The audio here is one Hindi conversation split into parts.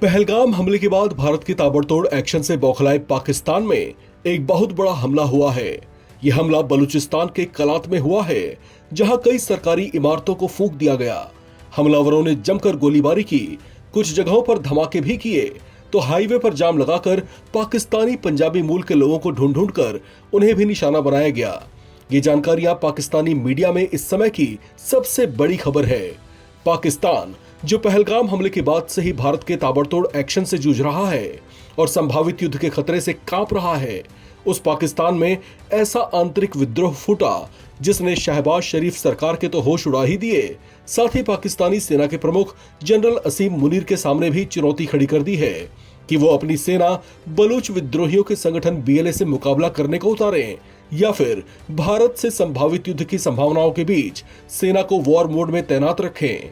पहलगाम हमले के बाद भारत के ताबड़तोड़ एक्शन से बौखलाए पाकिस्तान में एक बहुत बड़ा हमला हुआ है। यह हमला बलूचिस्तान के कलात में हुआ है, जहां कई सरकारी इमारतों को फूंक दिया गया। हमलावरों ने जमकर गोलीबारी की, कुछ जगहों पर धमाके भी किए, तो हाईवे पर जाम लगाकर पाकिस्तानी पंजाबी मूल के लोगों को ढूंढ ढूंढ कर उन्हें भी निशाना बनाया गया। ये जानकारियां पाकिस्तानी मीडिया में इस समय की सबसे बड़ी खबर है। पाकिस्तान, जो पहलगाम हमले के बाद से ही भारत के ताबड़तोड़ एक्शन से जूझ रहा है और संभावित युद्ध के खतरे से कांप रहा है, उस पाकिस्तान में ऐसा आंतरिक विद्रोह फूटा जिसने शहबाज शरीफ सरकार के तो होश उड़ा ही दिए, साथ ही पाकिस्तानी सेना के प्रमुख जनरल असीम मुनीर के सामने भी चुनौती खड़ी कर दी है कि वो अपनी सेना बलूच विद्रोहियों के संगठन बीएलए से मुकाबला करने को उतारें या फिर भारत से संभावित युद्ध की संभावनाओं के बीच सेना को वॉर मोड में तैनात रखें।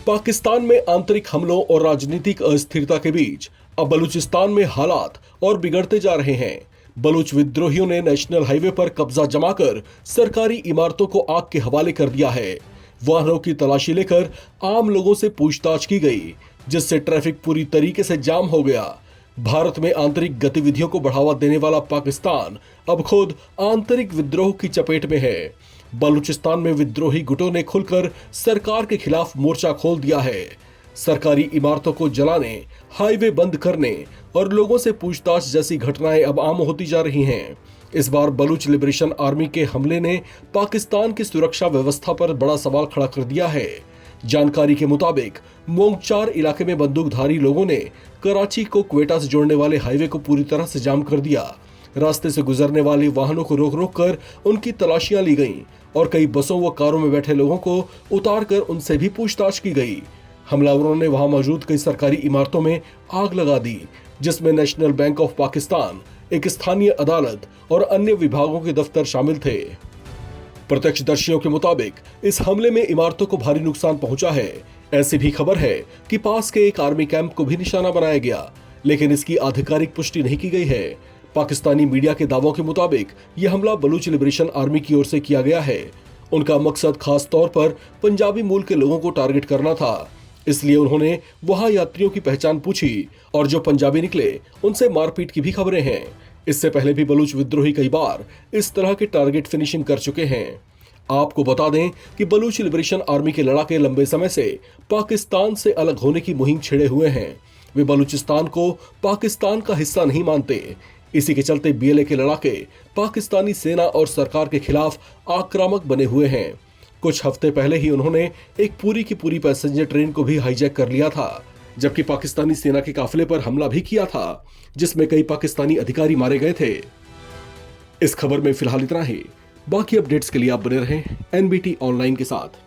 पाकिस्तान में आंतरिक हमलों और राजनीतिक अस्थिरता के बीच अब बलूचिस्तान में हालात और बिगड़ते जा रहे हैं। बलूच विद्रोहियों ने नेशनल हाईवे पर कब्जा जमाकर सरकारी इमारतों को आग के हवाले कर दिया है। वाहनों की तलाशी लेकर आम लोगों से पूछताछ की गई, जिससे ट्रैफिक पूरी तरीके से जाम हो गया। भारत में आंतरिक गतिविधियों को बढ़ावा देने वाला पाकिस्तान अब खुद आंतरिक विद्रोह की चपेट में है। बलूचिस्तान में विद्रोही गुटों ने खुलकर सरकार के खिलाफ मोर्चा खोल दिया है। सरकारी इमारतों को जलाने, हाईवे बंद करने और लोगों से पूछताछ जैसी घटनाएं अब आम होती जा रही हैं। इस बार बलूच लिबरेशन आर्मी के हमले ने पाकिस्तान की सुरक्षा व्यवस्था पर बड़ा सवाल खड़ा कर दिया है। जानकारी के मुताबिक मोंगचार इलाके में बंदूकधारी लोगों ने कराची को क्वेटा से जोड़ने वाले हाईवे को पूरी तरह से जाम कर दिया। रास्ते से गुजरने वाले वाहनों को रोक रोक कर उनकी तलाशियां ली गईं और कई बसों व कारों में बैठे लोगों को उतार कर उनसे भी पूछताछ की गई। हमलावरों ने वहां मौजूद कई सरकारी इमारतों में आग लगा दी, जिसमें नेशनल बैंक ऑफ पाकिस्तान, एक स्थानीय अदालत और अन्य विभागों के दफ्तर शामिल थे। प्रत्यक्षदर्शियों के मुताबिक इस हमले में इमारतों को भारी नुकसान पहुंचा है। ऐसी भी खबर है कि पास के एक आर्मी कैंप को भी निशाना बनाया गया, लेकिन इसकी आधिकारिक पुष्टि नहीं की गई है। पाकिस्तानी मीडिया के दावों के मुताबिक यह हमला बलूच लिबरेशन आर्मी की ओर से किया गया है। उनका मकसद खास तौर पर पंजाबी मूल के लोगों को टारगेट करना था, इसलिए उन्होंने वहां यात्रियों की पहचान पूछी और जो पंजाबी निकले उनसे मारपीट की भी खबरें हैं। इससे पहले भी बलूच विद्रोही कई बार इस तरह के टारगेट फिनिशिंग कर चुके हैं। आपको बता दें कि बलूच लिबरेशन आर्मी के लड़ाके लंबे समय से पाकिस्तान से अलग होने की मुहिम छेड़े हुए हैं। वे बलूचिस्तान को पाकिस्तान का हिस्सा नहीं मानते। इसी के चलते बीएलए के लड़ाके पाकिस्तानी सेना और सरकार के खिलाफ आक्रामक बने हुए हैं। कुछ हफ्ते पहले ही उन्होंने एक पूरी की पूरी पैसेंजर ट्रेन को भी हाईजैक कर लिया था, जबकि पाकिस्तानी सेना के काफिले पर हमला भी किया था, जिसमें कई पाकिस्तानी अधिकारी मारे गए थे। इस खबर में फिलहाल इतना ही। बाकी अपडेट्स के लिए आप बने रहें एनबीटी ऑनलाइन के साथ।